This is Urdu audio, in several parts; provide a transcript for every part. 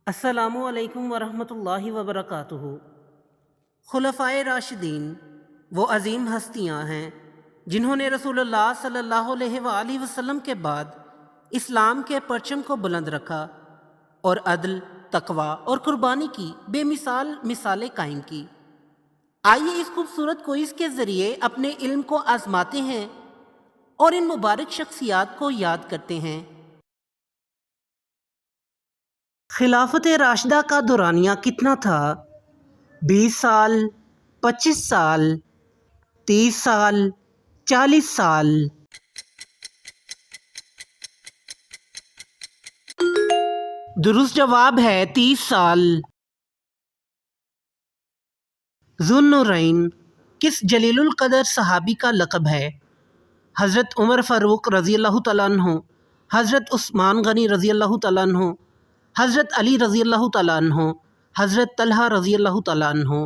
السلام علیکم ورحمۃ اللہ وبرکاتہ۔ خلفائے راشدین وہ عظیم ہستیاں ہیں جنہوں نے رسول اللہ صلی اللہ علیہ وآلہ وسلم کے بعد اسلام کے پرچم کو بلند رکھا اور عدل، تقوی اور قربانی کی بے مثال مثالیں قائم کی۔ آئیے اس خوبصورت کوئز کے ذریعے اپنے علم کو آزماتے ہیں اور ان مبارک شخصیات کو یاد کرتے ہیں۔ خلافت راشدہ کا دورانیہ کتنا تھا؟ 20 سال، 25 سال، 30 سال، 40 سال؟ درست جواب ہے 30 سال۔ ذو النورین کس جلیل القدر صحابی کا لقب ہے؟ حضرت عمر فاروق رضی اللہ تعالیٰ عنہ، حضرت عثمان غنی رضی اللہ تعالیٰ عنہ، حضرت علی رضی اللہ تعالیٰ عنہ، حضرت طلحہ رضی اللہ تعالیٰ عنہ؟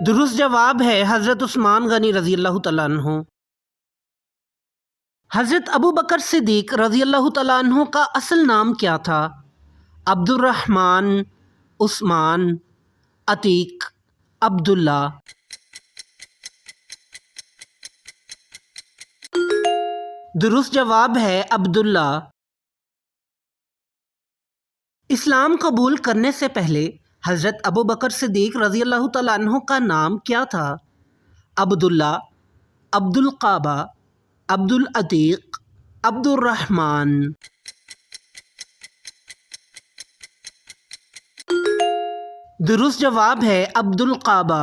درست جواب ہے حضرت عثمان غنی رضی اللہ تعالیٰ عنہ۔ حضرت ابو بکر صدیق رضی اللہ تعالیٰ عنہ کا اصل نام کیا تھا؟ عبد الرحمن، عثمان، عتیق، عبداللہ؟ درست جواب ہے عبداللہ۔ اسلام قبول کرنے سے پہلے حضرت ابو بکر صدیق رضی اللہ تعالیٰ عنہ کا نام کیا تھا؟ عبداللہ، عبد القعبہ، عبد العتیق، عبد الرحمن؟ درست جواب ہے عبد القعبہ۔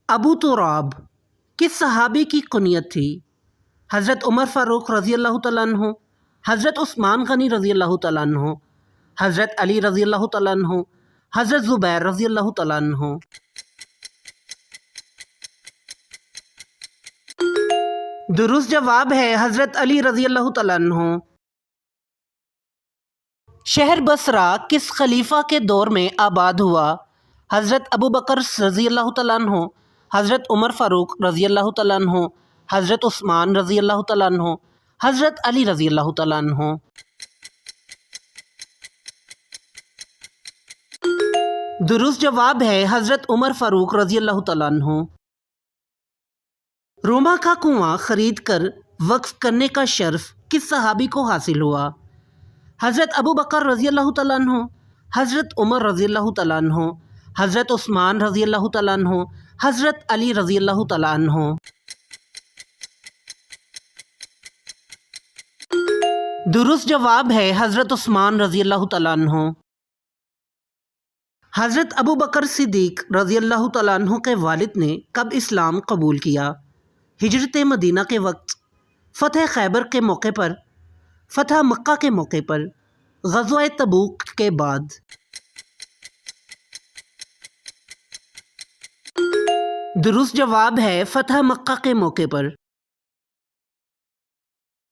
ابو تراب کس صحابی کی کنیت تھی؟ حضرت عمر فاروق رضی اللہ تعالیٰ عنہ، حضرت عثمان غنی رضی اللہ تعالیٰ عنہ، حضرت علی رضی اللہ تعالیٰ عنہ، حضرت زبیر رضی اللہ تعالیٰ عنہ؟ درست جواب ہے حضرت علی رضی اللہ تعالیٰ عنہ۔ شہر بصرہ کس خلیفہ کے دور میں آباد ہوا؟ حضرت ابو بکر رضی اللہ تعالیٰ عنہ، حضرت عمر فاروق رضی اللہ تعالیٰ عنہ، حضرت عثمان رضی اللہ تعالیٰ عنہ، حضرت علی رضی اللہ تعالیٰ عنہ؟ درست جواب ہے حضرت عمر فاروق رضی اللہ تعالیٰ عنہ۔ روما کا کنواں خرید کر وقف کرنے کا شرف کس صحابی کو حاصل ہوا؟ حضرت ابو بکر رضی اللہ تعالیٰ عنہ، حضرت عمر رضی اللہ تعالیٰ عنہ، حضرت عثمان رضی اللہ تعالیٰ عنہ، حضرت علی رضی اللہ تعالیٰ عنہ؟ درست جواب ہے حضرت عثمان رضی اللہ تعالیٰ عنہ۔ حضرت ابو بکر صدیق رضی اللہ تعالیٰ عنہ کے والد نے کب اسلام قبول کیا؟ ہجرت مدینہ کے وقت، فتح خیبر کے موقع پر، فتح مکہ کے موقع پر، غزوہ تبوک کے بعد؟ درست جواب ہے فتح مکہ کے موقع پر۔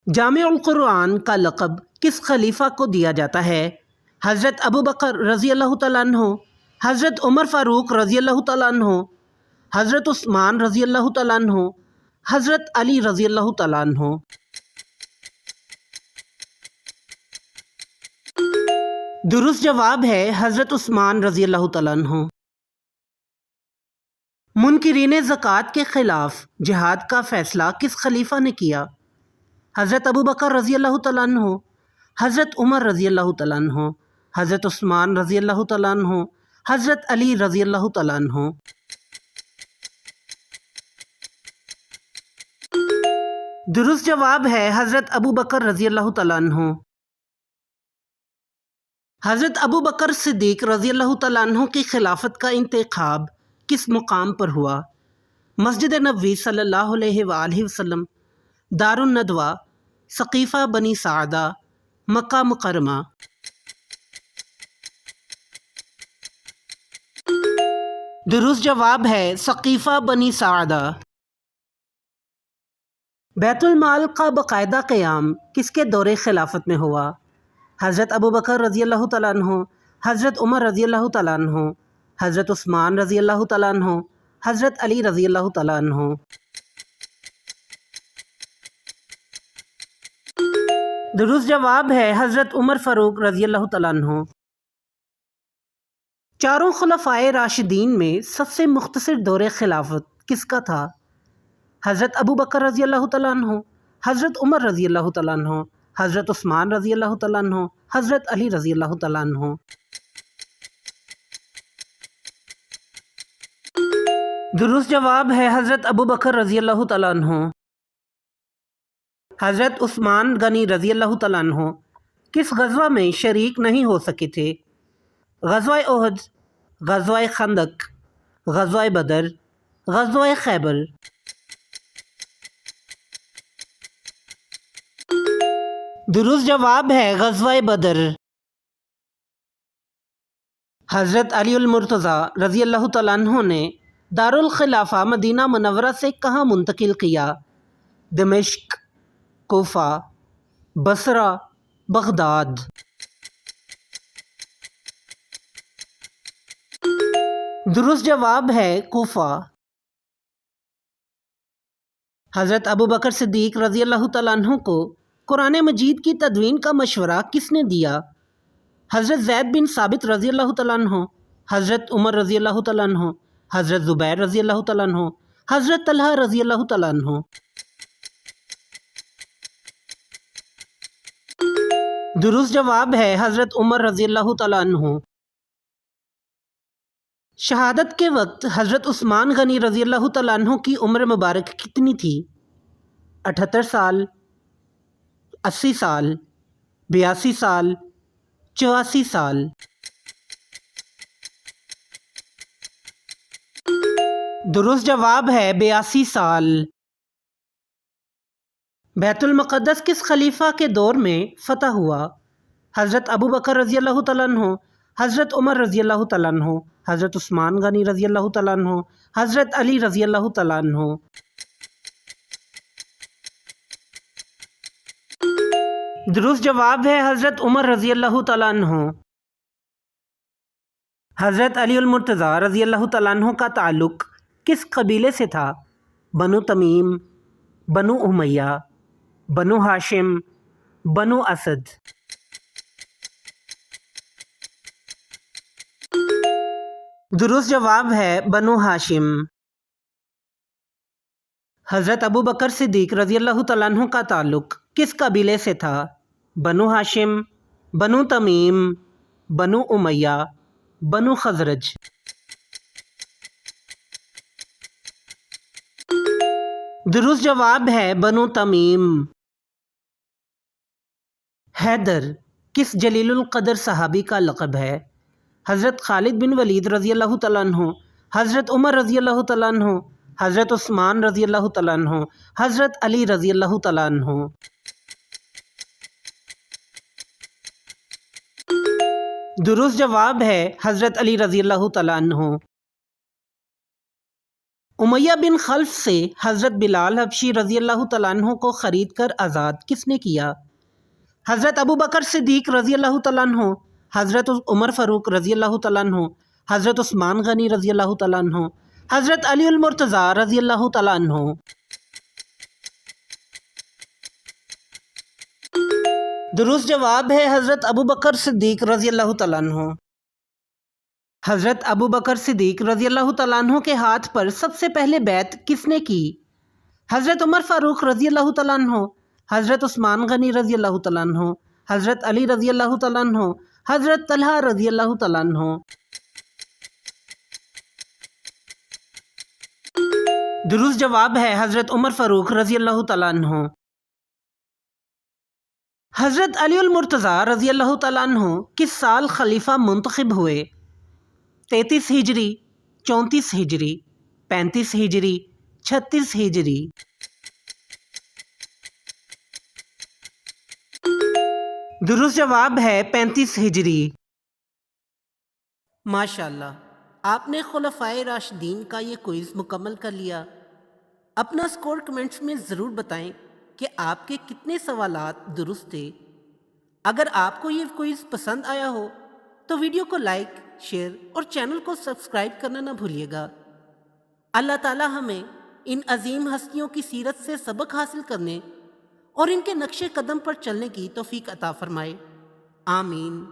جامع القرآن کا لقب کس خلیفہ کو دیا جاتا ہے؟ حضرت ابو بکر رضی اللہ تعالیٰ عنہ، حضرت عمر فاروق رضی اللہ تعالیٰ عنہ، حضرت عثمان رضی اللہ تعالیٰ عنہ، حضرت علی رضی اللہ تعالیٰ عنہ؟ درست جواب ہے حضرت عثمان رضی اللہ تعالیٰ عنہ۔ منکرین زکوٰۃ کے خلاف جہاد کا فیصلہ کس خلیفہ نے کیا؟ حضرت ابو بکر رضی اللہ تعالیٰ عنہ، حضرت عمر رضی اللہ تعالیٰ عنہ، حضرت عثمان رضی اللہ تعالیٰ عنہ، حضرت علی رضی اللہ تعالیٰ عنہ؟ درست جواب ہے حضرت ابو بکر رضی اللہ تعالیٰ عنہ۔ حضرت ابو بکر صدیق رضی اللہ تعالیٰ عنہ کی خلافت کا انتخاب کس مقام پر ہوا؟ مسجد نبوی صلی اللہ علیہ وآلہ وسلم، دار الندوہ، سقیفہ بنی سعدہ، مکہ مکرمہ؟ درست جواب ہے سقیفہ بنی سعدہ۔ بیت المال کا باقاعدہ قیام کس کے دور خلافت میں ہوا؟ حضرت ابو بکر رضی اللہ تعالیٰ عنہ، حضرت عمر رضی اللہ تعالیٰ عنہ، حضرت عثمان رضی اللہ تعالیٰ عنہ، حضرت علی رضی اللہ تعالیٰ عنہ؟ درست جواب ہے حضرت عمر فاروق رضی اللہ تعالیٰ عنہ۔ چاروں خلفائے راشدین میں سب سے مختصر دور خلافت کس کا تھا؟ حضرت ابو بکر رضی اللہ تعالیٰ عنہ، حضرت عمر رضی اللہ تعالیٰ عنہ، حضرت عثمان رضی اللہ تعالیٰ عنہ، حضرت علی رضی اللہ تعالیٰ عنہ۔ درست جواب ہے حضرت ابو بکر رضی اللہ تعالیٰ عنہ۔ حضرت عثمان غنی رضی اللہ تعالیٰ عنہ کس غزوہ میں شریک نہیں ہو سکے تھے؟ غزوہ احد، غزوہ خندق، غزوہ بدر، غزوہ خیبر۔ درست جواب ہے غزوہ بدر۔ حضرت علی المرتضیٰ رضی اللہ تعالیٰ عنہ نے دارالخلافہ مدینہ منورہ سے کہاں منتقل کیا؟ دمشق، کوفہ، بصرہ، بغداد۔ درست جواب ہے کوفہ۔ حضرت ابو بکر صدیق رضی اللہ تعالیٰ عنہ کو قرآن مجید کی تدوین کا مشورہ کس نے دیا؟ حضرت زید بن ثابت رضی اللہ تعالیٰ عنہ، حضرت عمر رضی اللہ تعالیٰ عنہ، حضرت زبیر رضی اللہ تعالیٰ عنہ، حضرت طلحہ رضی اللہ تعالیٰ عنہ۔ درست جواب ہے حضرت عمر رضی اللہ تعالیٰ عنہ۔ شہادت کے وقت حضرت عثمان غنی رضی اللہ تعالیٰ عنہ کی عمر مبارک کتنی تھی؟ 78 سال، 80 سال، 82 سال، 84 سال۔ درست جواب ہے 82 سال۔ بیت المقدس کس خلیفہ کے دور میں فتح ہوا؟ حضرت ابو بکر رضی اللہ تعالیٰ عنہ، حضرت عمر رضی اللہ تعالیٰ عنہ، حضرت عثمان غنی رضی اللہ تعالیٰ عنہ، حضرت علی رضی اللہ تعالیٰ عنہ۔ درست جواب ہے حضرت عمر رضی اللہ تعالیٰ عنہ۔ حضرت علی المرتضیٰ رضی اللہ تعالیٰ عنہ کا تعلق کس قبیلے سے تھا؟ بنو تمیم، بنو امیہ، بنو ہاشم، بنو اسد۔ درست جواب ہے بنو ہاشم۔ حضرت ابو بکر صدیق رضی اللہ تعالیٰ عنہ کا تعلق کس قبیلے سے تھا؟ بنو ہاشم، بنو تمیم، بنو امیہ، بنو خزرج۔ درست جواب ہے بنو تمیم۔ حیدر کس جلیل القدر صحابی کا لقب ہے؟ حضرت خالد بن ولید رضی اللہ تعالیٰ عنہ، حضرت عمر رضی اللہ تعالیٰ عنہ، حضرت عثمان رضی اللہ تعالیٰ عنہ، حضرت علی رضی اللہ تعالیٰ عنہ۔ درست جواب ہے حضرت علی رضی اللہ تعالیٰ عنہ۔ امیہ بن خلف سے حضرت بلال حبشی رضی اللہ تعالیٰ عنہ کو خرید کر آزاد کس نے کیا؟ حضرت ابو بکر صدیق رضی اللہ تعالیٰ عنہ، حضرت عمر فاروق رضی اللہ تعالیٰ عنہ، حضرت عثمان غنی رضی اللہ تعالیٰ عنہ، حضرت علی المرتضیٰ رضی اللہ تعالیٰ عنہ۔ درست جواب ہے حضرت ابو بکر صدیق رضی اللہ تعالیٰ عنہ۔ حضرت ابو بکر صدیق رضی اللہ تعالیٰ عنہ کے ہاتھ پر سب سے پہلے بیعت کس نے کی؟ حضرت عمر فاروق رضی اللہ تعالیٰ عنہ، حضرت عثمان غنی رضی اللہ تعالیٰ عنہ، حضرت علی رضی اللہ تعالیٰ عنہ، حضرت طلحہ رضی اللہ تعالیٰ عنہ۔ درست جواب ہے حضرت عمر فاروق رضی اللہ تعالیٰ عنہ۔ حضرت علی المرتضیٰ رضی اللہ تعالیٰ عنہ کس سال خلیفہ منتخب ہوئے؟ 33 ہجری، 34 ہجری، 35 ہجری، 36 ہجری۔ درست جواب ہے 35 ہجری۔ ماشاءاللہ، آپ نے خلفائے راشدین کا یہ کوئز مکمل کر لیا۔ اپنا سکور کمنٹس میں ضرور بتائیں کہ آپ کے کتنے سوالات درست تھے۔ اگر آپ کو یہ کوئز پسند آیا ہو تو ویڈیو کو لائک، شیئر اور چینل کو سبسکرائب کرنا نہ بھولیے گا۔ اللہ تعالی ہمیں ان عظیم ہستیوں کی سیرت سے سبق حاصل کرنے اور ان کے نقش قدم پر چلنے کی توفیق عطا فرمائے، آمین۔